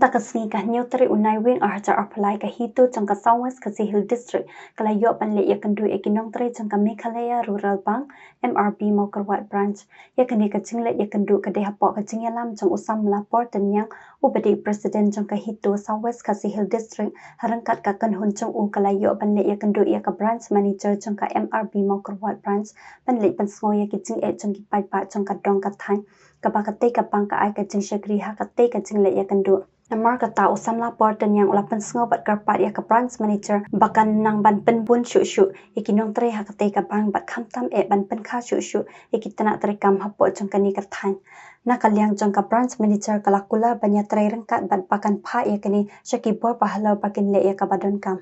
Sakasni ka nyotri unai wing archa apply ka hitu changka Southwest ka Hill District kala yo panle ya kandu ekinong tre changka Meghalaya Rural Bank MRB Mokerwat branch ya kani ka jingle ya kandu ka dehapo ka jingyalam chang usam lapor tanyang upadi president changka hitu Southwest ka Hill District harangkat ka kanhun chang u kala yo panle ya kandu ya ka branch manager changka MRB Mokerwat branch panle pansngo ya ki jing e changki pai pa changka dong ka thai ka ba ka te ka pang ka ai ka jing shakri ha ka te ka jingle ya kandu Namar kata usam lapor dan yang ulapan sengobat karpat ya ke branch manager bakan nang ban penbun syuk ikinong tre hakate ka bang bat khamtam ban penkha syuk ikitana terekam hapo jangkani kerthan nakaliang jangka branch manager kalakula banyak tre rengkat bat bakan pha ya kini syakibor pahalau bakin le ya ka badon kam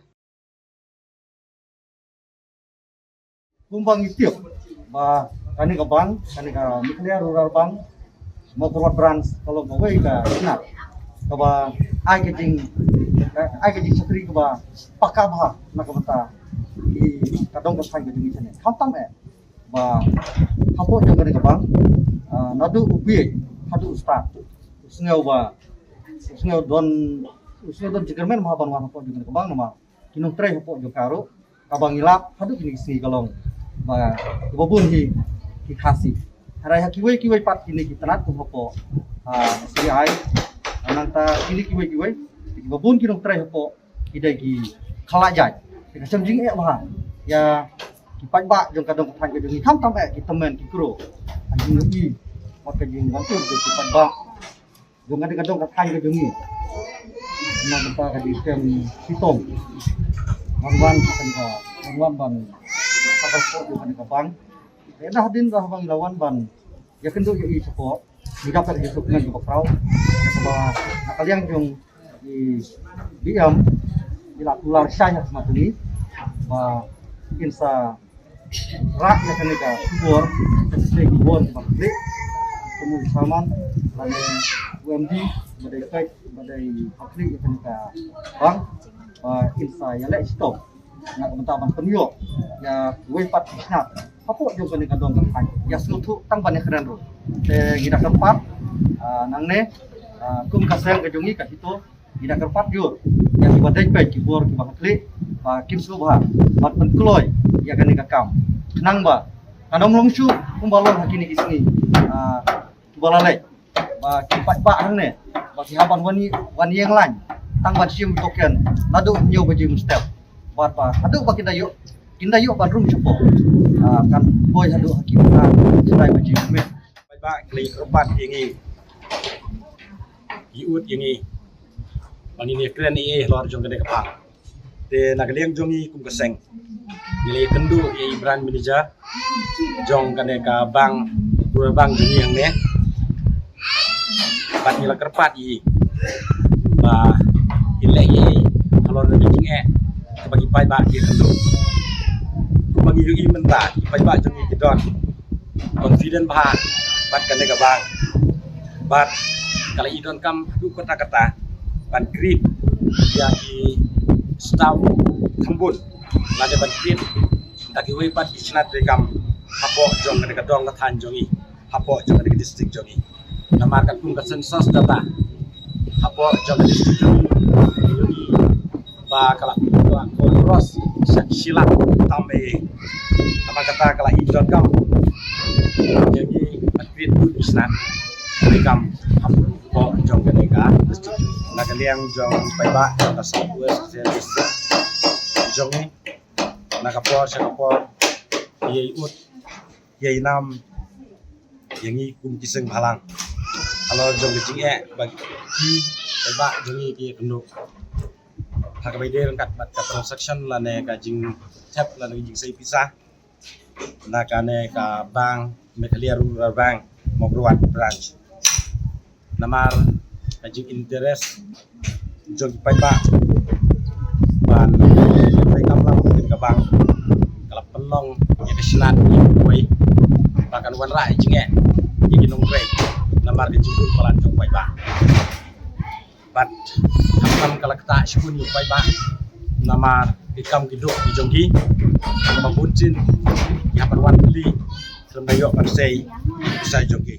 Kumbang itiok ba kani ka bank kani ka Meghalaya Rural Bank Mokerwat branch kalau mau ka snap kaba ai ke jing sakri kaba pakka bha nakabata i kadong ka thai ke jing chane khamtam ba hapo jang ka bang nadu upi hadu start usngeu don jigermen ma ban hapo jang ka bang nama kinung tre hapo jo karo kabang ilap hadu kini sni kalong ba babun hi khasi harai kiwai pat kini kitanat ko hapo sri ai nanta kini kiwai babun kinong try hapo idai ki khalajai ka samjing bah ya ki pajba jong kadong than ke jong tham ki temen ki kro anjing ni mak jing bantu ki pajba jong kadong ka than ke jong ni na benta ka di tem sitong manwan ban sakal ko jong ka bang ena hadin ka bang lawan ban ya kendo i support dapat disuk dengan bakrau bahwa nakaliang yung di diam bila tular saya semacam ini bahwa insa rak ya kenika kubur sesuai kubur seperti semua saman lagi UMD badai fakri ya kenika bang insa ya lek stop nak mentaban penyo ya wepat snap apa yung kenika dong kan ya selutu tang banyak keren ro gida keempat nangne kum kasang ke jongi ka hito gida keempat jur yang ibadai pe kibor ki bakli ba kim subha bat penkloi ya kan kam nang ba kanong longsu kum balon hakini kisni balalai ba kipat ba hangne ba ki haban wani yang lain tang ban sim token nadu nyo baji mustep bat ba adu ba kinda yuk badrum cepo kan boy hadu hakimna sedai baji me ba kli keempat ini iut ini bang ini keren ini luar jong gede kepang de nagaliang jongi kum keseng nilai kendu i brand manager jong kane ka bang dua bang jongi yang ne pat nilai kerpat i ba nilai i kalau ada jing bagi pai ba ki kendu bagi i menta pai ba jongi kidon confident bah bat kane ka bang bat kalau idon kam du kata ban grip ya di staff kambun lade ban grip taki we pat isnat rekam hapo jong ka dong ka than jongi hapo jong ka district jongi namar ka kum ka census data hapo jong ka district jongi ba kala ko cross sila tambe namar kata kala idon kam jadi ban grip du isnat rekam hapo jong ka district nakaliang jong paiba ka Southwest District jong ni nakapor yei ut yei nam yang i kum kiseng halang kalau jong jing bagi paiba jong i ki kendo hakabai de rangkat bat ka transaction lane ka jing tap lane jing sei pisah nakane ka bank Meghalaya Rural Bank Mokerwat branch namar kajing interest jog paiba ban pai kamlang mungkin ka bang kala penong ya kesenat kuai bahkan wan rai jinge jadi nong tre namar ke jingul palan jog paiba bat kam kala kata syukuni paiba namar ikam kiduk di jonggi mabuncin ya pan wan beli sembayok persei bisa jonggi